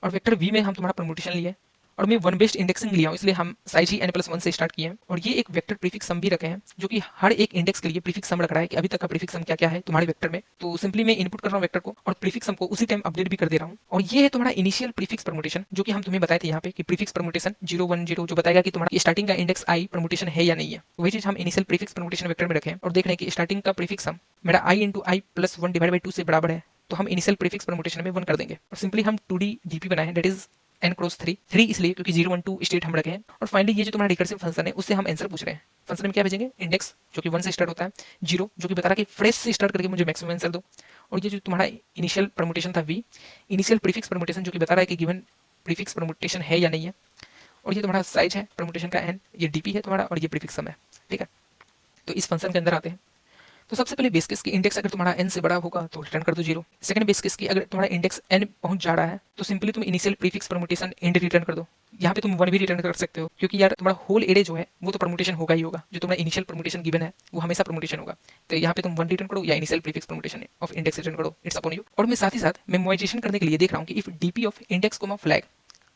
और वेक्टर वी में हम तुम्हारा परमुटेशन लिए और मैं वन बेस्ड इंडेक्सिंग लिया हूँ इसलिए हम साइज ही n+1 से स्टार्ट किए हैं, और ये एक वेक्टर प्रीफिक्स सम भी रखे हैं जो कि हर एक इंडेक्स के लिए प्रीफिक्स सम रख रहा है कि अभी तक का प्रीफिक्स सम क्या क्या है तुम्हारे वेक्टर में। तो सिंपली मैं इनपुट कर रहा हूँ वेक्टर को और प्रीफिक्स सम को उसी टाइम अपडेट भी कर दे रहा हूँ, और ये है तुम्हारा इनिशियल प्रीफिक्स परमुटेशन जो कि हम तुम्हें बताए थे यहाँ पे कि प्रीफिक्स परमुटेशन 010 जो बताएगा कि तुम्हारा स्टार्टिंग का इंडेक्स आई परमुटेशन है या नहीं है। वही चीज हम इनिशियल प्रीफिक्स परमुटेशन वेक्टर में रखे हैं और देख रहे हैं कि स्टार्टिंग का प्रीफिक्स सम मेरा i इंटू आई प्लस 1/2 से बराबर है, तो हम इनिशियल प्रीफिक्स परमुटेशन में 1 कर देंगे और सिंपली हम 2D डीपी बनाए दैट इज n×3 इसलिए क्योंकि 0 1 2 स्टेट हम रखे हैं। और फाइनली ये जो तुम्हारा रिकर्सिव फंक्शन है उससे हम आंसर पूछ रहे हैं। फंक्शन में क्या भेजेंगे, इंडेक्स जो कि 1 से स्टार्ट होता है, 0 जो कि बता रहा है कि फ्रेश से स्टार्ट करके मुझे मैक्सिमम आंसर दो, और ये जो तुम्हारा इनिशियल परमुटेशन था v, इनिशियल प्रीफिक्स परमुटेशन जो कि बता रहा है कि गिवन प्रीफिक्स परमुटेशन है या नहीं है, और ये तुम्हारा साइज है परमुटेशन का n, ये डीपी है तुम्हारा और ये प्रीफिक्स सम है। ठीक है, तो इस फंक्शन के अंदर आते हैं। तो सबसे पहले बेस केस की इंडेक्स अगर तुम्हारा n से बड़ा होगा तो रिटर्न कर दो 0। सेकंड बेस केस की अगर तुम्हारा इंडेक्स n पहुंच जा रहा है तो सिंपली तुम initial prefix permutation ind return कर दो। यहाँ पे तुम 1 भी रिटर्न कर सकते हो क्योंकि यार तुम्हारा होल एरे जो है वो तो परमुटेशन होगा ही होगा, जो तुम्हारा इनिशियल परमुटेशन गिवन है वो हमेशा परमुटेशन होगा। तो यहाँ पे तुम 1 रिटर्न करो या initial prefix permutation of index return करो, इट्स अपॉन यू। और मैं साथ ही साथ मेमोराइजेशन करने के लिए देख रहा हूँ कि if DP of index comma flag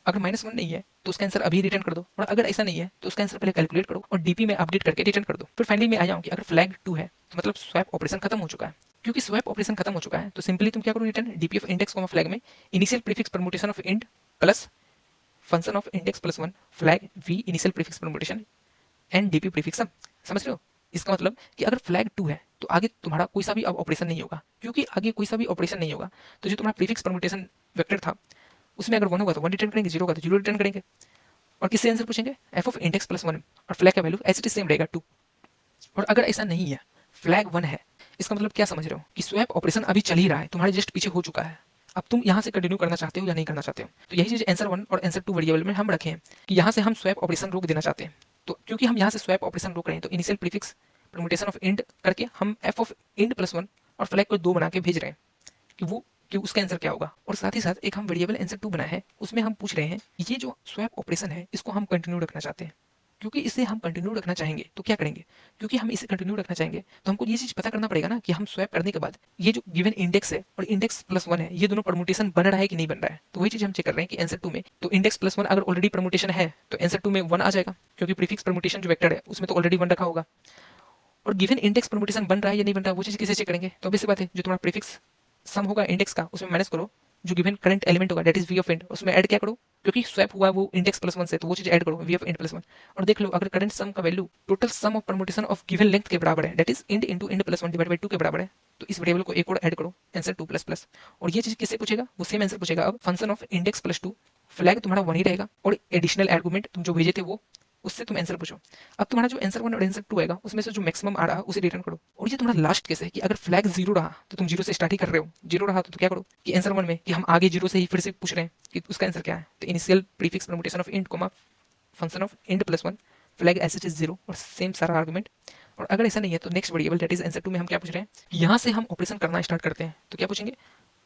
अगर -1 नहीं है तो उसका आंसर अभी रिटर्न कर दो, और अगर ऐसा नहीं है तो उसका आंसर पहले कैलकुलेट करो और डीपी में अपडेट करके रिटर्न कर दो। फिर फाइनली मैं आया हूँ कि अगर फ्लैग 2 है तो मतलब स्वैप ऑपरेशन खत्म हो चुका है। क्योंकि स्वैप ऑपरेशन खत्म हो चुका है तो सिंपली तुम क्या करो, return DP of index comma flag में initial prefix permutation of ind plus function of index plus 1 flag V initial prefix permutation and DP prefix sum. समझ रहे हो? इसका मतलब कि अगर फ्लैग 2 है तो आगे तुम्हारा कोई सा भी अब ऑपरेशन नहीं होगा, क्योंकि आगे कोई सा भी ऑपरेशन नहीं होगा तो जो तुम्हारा प्रीफिक्स परमुटेशन वेक्टर था उसमें अगर 1 होगा तो 1 रिटर्न करेंगे, 0 होगा तो 0 रिटर्न करेंगे। और किससे आंसर पूछेंगे, एफ ऑफ इंडेक्स प्लस 1 और फ्लैग का value as it is same रहेगा 2। और अगर ऐसा नहीं है, फ्लैग 1 है, इसका मतलब क्या समझ रहे हो कि स्वैप ऑपरेशन अभी चल ही रहा है, तुम्हारे जस्ट पीछे हो चुका है, अब तुम यहाँ से कंटिन्यू करना चाहते हो या नहीं करना चाहते हो। तो यही चीज आंसर 1 और आंसर 2 वेरिएबल में हम रखे हैं कि यहाँ से हम स्वैप ऑपरेशन रोक देना चाहते हैं। तो क्योंकि हम यहाँ से स्वैप ऑपरेशन रोक रहे हैं तो initial prefix permutation of ind करके हम एफ ऑफ इंड प्लस 1 और फ्लैग को 2 बना के भेज रहे हैं कि वो कि उसका आंसर क्या होगा। और साथ ही साथ एक हम वेरिएबल आंसर 2 बनाया है, उसमें हम पूछ रहे हैं ये जो स्वैप ऑपरेशन है इसको हम कंटिन्यू रखना चाहते हैं। क्योंकि इसे हम कंटिन्यू रखना चाहेंगे तो क्या करेंगे, क्योंकि हम इसे कंटिन्यू रखना चाहेंगे तो हमको ये चीज पता करना पड़ेगा ना कि हम स्वैप करने के बाद ये जो गिवन इंडेक्स है और इंडेक्स प्लस वन है, ये दोनों परमुटेशन बन रहा है कि नहीं बन रहा है। तो वही चीज हम चेक कर रहे हैं कि आंसर 2 में तो इंडेक्स प्लस वन अगर ऑलरेडी परमुटेशन है तो आंसर 2 में 1 आ जाएगा, क्योंकि प्रीफिक्स परमुटेशन जो वेक्टर है उसमें तो ऑलरेडी 1 रखा होगा। और गिवन इंडेक्स परमुटेशन बन रहा है या नहीं बन रहा है वो चीज किसे चेक करेंगे, तो obvious सी बात है जो तुम्हारा प्रीफिक्स सम होगा इंडेक्स का उसमें माइनस करो जो गिवन करंट एलिमेंट होगा that is V of end, उसमें ऐड क्या करो, क्योंकि स्वैप हुआ है वो इंडेक्स प्लस वन से तो वो चीज ऐड करो V of end plus one. और देख लो अगर करंट सम का value total sum of permutation of given length के बराबर है that is ind into ind plus one divide by 2 के बराबर है, तो इस वेरिएबल को एक और ऐड करो आंसर 2 प्लस प्लस। और ये चीज किससे पूछेगा, वो सेम आंसर पूछेगा अब function of index plus 2, flag तुम्हारा वन ही रहेगा और एडिशनल आर्गुमेंट तुम जो भेजे थे वो उससे तुम आंसर पूछो। अब तुम्हारा जो आंसर 1 और आंसर 2 आएगा उसमें से जो मैक्सिमम आ रहा उसे रिटर्न करो। और ये तुम्हारा लास्ट केस है कि अगर फ्लैग जीरो रहा तो तुम जीरो से स्टार्ट ही कर रहे हो, जीरो रहा तो क्या करो कि आंसर 1 में कि हम आगे जीरो से ही फिर से पूछ रहे हैं कि उसका आंसर क्या है, तो initial prefix permutation of int comma function of int plus one flag S H is zero और सेम सारा आर्गुमेंट। और अगर ऐसा नहीं है तो next variable that is answer 2 में हम क्या पूछ रहे हैं, यहाँ से हम ऑपरेशन करना स्टार्ट करते हैं तो क्या पूछेंगे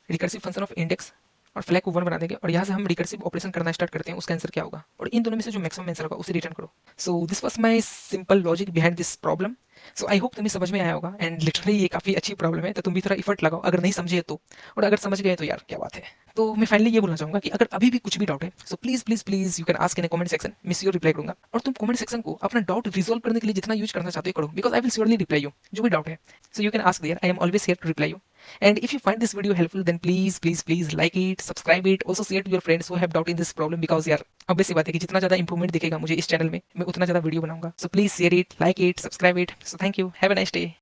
रिकर्सिव फंक्शन ऑफ इंडेक्स और फ्लैग को 1 बना देंगे और यहाँ से हम रिकर्सिव ऑपरेशन करना स्टार्ट करते हैं उसका आंसर क्या होगा, और इन दोनों में से जो मैक्सिमम आंसर होगा उसे रिटर्न करो। सो this was my simple logic behind this problem. So I hope तुम्हें समझ में आया होगा एंड लिटरली ये काफी अच्छी प्रॉब्लम है, तो तुम भी थोड़ा इफर्ट लगाओ अगर नहीं समझे तो, और अगर समझ गए तो यार क्या बात है। तो मैं फाइनली ये बोलना चाहूंगा कि अगर अभी भी कुछ भी डाउट है so please please please you can ask in comment section, मैं श्योर रिप्लाई करूंगा। और तुम कमेंट सेक्शन को अपना डाउट रिजॉल्व करने के लिए जितना यूज करना चाहते हो करो, because I will surely reply you जो भी डाउट है। So you can ask there, I am always here to reply you. And if you find this video helpful, then please like it, subscribe it, also share to your friends who have doubt in this problem, because यार obvious सी बात है कि जितना ज़्यादा इंप्रूवमेंट दिखेगा मुझे इस चैनल में मैं उतना ज़्यादा वीडियो बनाऊंगा। So please share it, like it, subscribe it. So thank you, have a nice day.